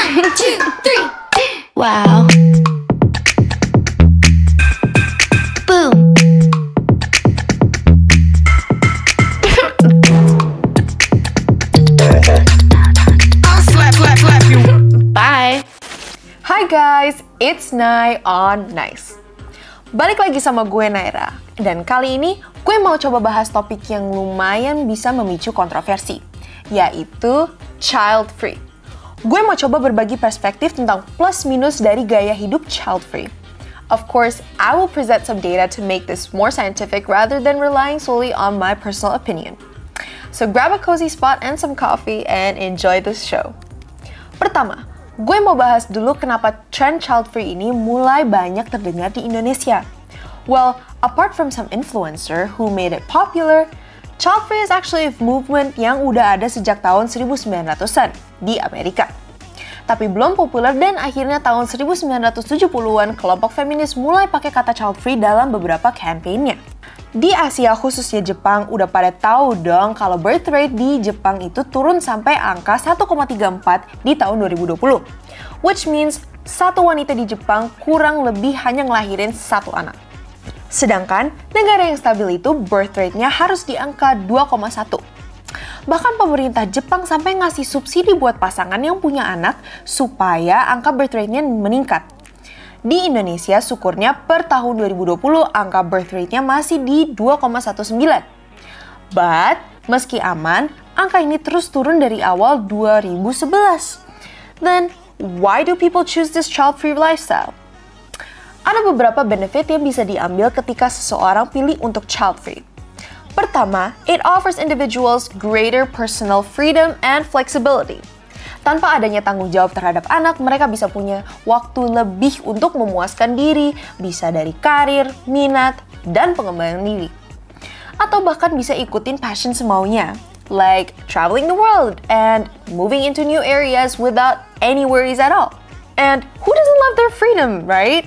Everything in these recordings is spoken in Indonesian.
2, 3. Wow. Boom. I'll slap you. Bye. Hai guys, it's Nai on Nice. Balik lagi sama gue Naira. Dan kali ini gue mau coba bahas topik yang lumayan bisa memicu kontroversi, yaitu child free. Gue mau coba berbagi perspektif tentang plus minus dari gaya hidup child free. Of course, I will present some data to make this more scientific rather than relying solely on my personal opinion. So grab a cozy spot and some coffee and enjoy this show. Pertama, gue mau bahas dulu kenapa trend child free ini mulai banyak terdengar di Indonesia. Well, apart from some influencer who made it popular, child free is actually a movement yang udah ada sejak tahun 1900-an di Amerika. Tapi belum populer dan akhirnya tahun 1970-an kelompok feminis mulai pakai kata child free dalam beberapa campaign-nya. Di Asia khususnya Jepang udah pada tahu dong kalau birth rate di Jepang itu turun sampai angka 1,34 di tahun 2020. Which means satu wanita di Jepang kurang lebih hanya ngelahirin satu anak. Sedangkan negara yang stabil itu birth rate-nya harus di angka 2,1. Bahkan pemerintah Jepang sampai ngasih subsidi buat pasangan yang punya anak supaya angka birth rate-nya meningkat. Di Indonesia, syukurnya per tahun 2020 angka birth rate-nya masih di 2,19. But, meski aman, angka ini terus turun dari awal 2011. Then, why do people choose this child-free lifestyle? Ada beberapa benefit yang bisa diambil ketika seseorang pilih untuk child-free. Pertama, it offers individuals greater personal freedom and flexibility. Tanpa adanya tanggung jawab terhadap anak, mereka bisa punya waktu lebih untuk memuaskan diri, bisa dari karir, minat, dan pengembangan diri. Atau bahkan bisa ikutin passion semaunya, like traveling the world and moving into new areas without any worries at all. And who doesn't love their freedom, right?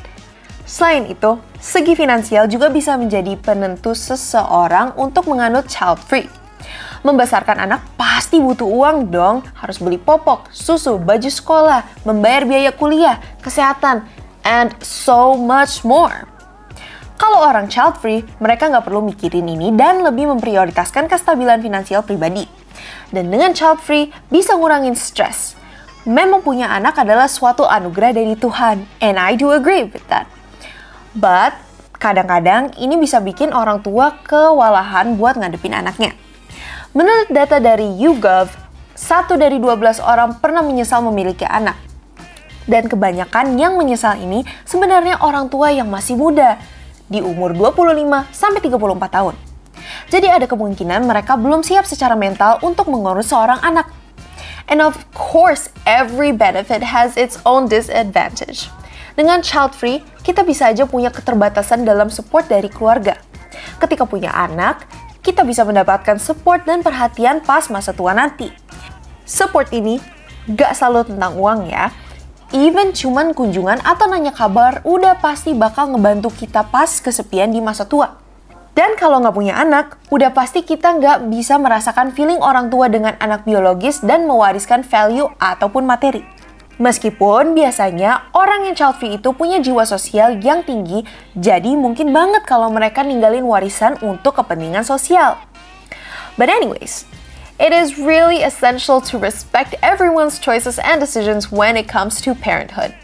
Selain itu, segi finansial juga bisa menjadi penentu seseorang untuk menganut child free. Membesarkan anak pasti butuh uang dong, harus beli popok, susu, baju sekolah, membayar biaya kuliah, kesehatan, and so much more. Kalau orang child free, mereka nggak perlu mikirin ini dan lebih memprioritaskan kestabilan finansial pribadi. Dan dengan child free, bisa ngurangin stres. Memang punya anak adalah suatu anugerah dari Tuhan, and I do agree with that. But, kadang-kadang ini bisa bikin orang tua kewalahan buat ngadepin anaknya. Menurut data dari YouGov, 1 dari 12 orang pernah menyesal memiliki anak. Dan kebanyakan yang menyesal ini sebenarnya orang tua yang masih muda, di umur 25-34 tahun. Jadi ada kemungkinan mereka belum siap secara mental untuk mengurus seorang anak. And of course, every benefit has its own disadvantage. Dengan child free, kita bisa aja punya keterbatasan dalam support dari keluarga. Ketika punya anak, kita bisa mendapatkan support dan perhatian pas masa tua nanti. Support ini gak selalu tentang uang ya. Even cuman kunjungan atau nanya kabar udah pasti bakal ngebantu kita pas kesepian di masa tua. Dan kalau nggak punya anak, udah pasti kita nggak bisa merasakan feeling orang tua dengan anak biologis dan mewariskan value ataupun materi. Meskipun biasanya orang yang child free itu punya jiwa sosial yang tinggi, jadi mungkin banget kalau mereka ninggalin warisan untuk kepentingan sosial. But anyways, it is really essential to respect everyone's choices and decisions when it comes to parenthood.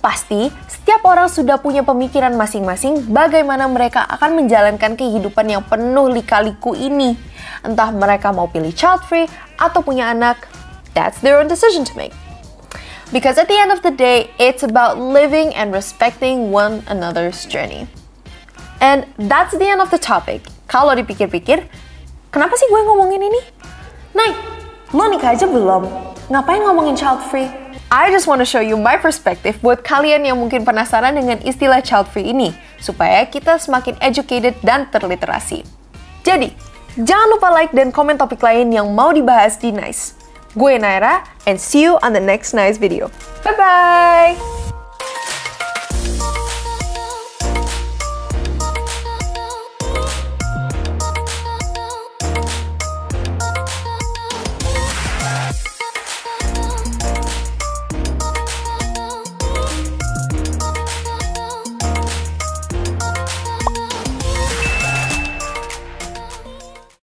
Pasti, setiap orang sudah punya pemikiran masing-masing bagaimana mereka akan menjalankan kehidupan yang penuh lika-liku ini. Entah mereka mau pilih child free atau punya anak, that's their own decision to make. Because at the end of the day, it's about living and respecting one another's journey. And that's the end of the topic. Kalau dipikir-pikir, kenapa sih gue ngomongin ini? Nay, lo nikah aja belum? Ngapain ngomongin child free? I just want to show you my perspective buat kalian yang mungkin penasaran dengan istilah child free ini, supaya kita semakin educated dan terliterasi. Jadi, jangan lupa like dan komen topik lain yang mau dibahas di Nice. Gue Naira, and see you on the next Nice video. Bye-bye!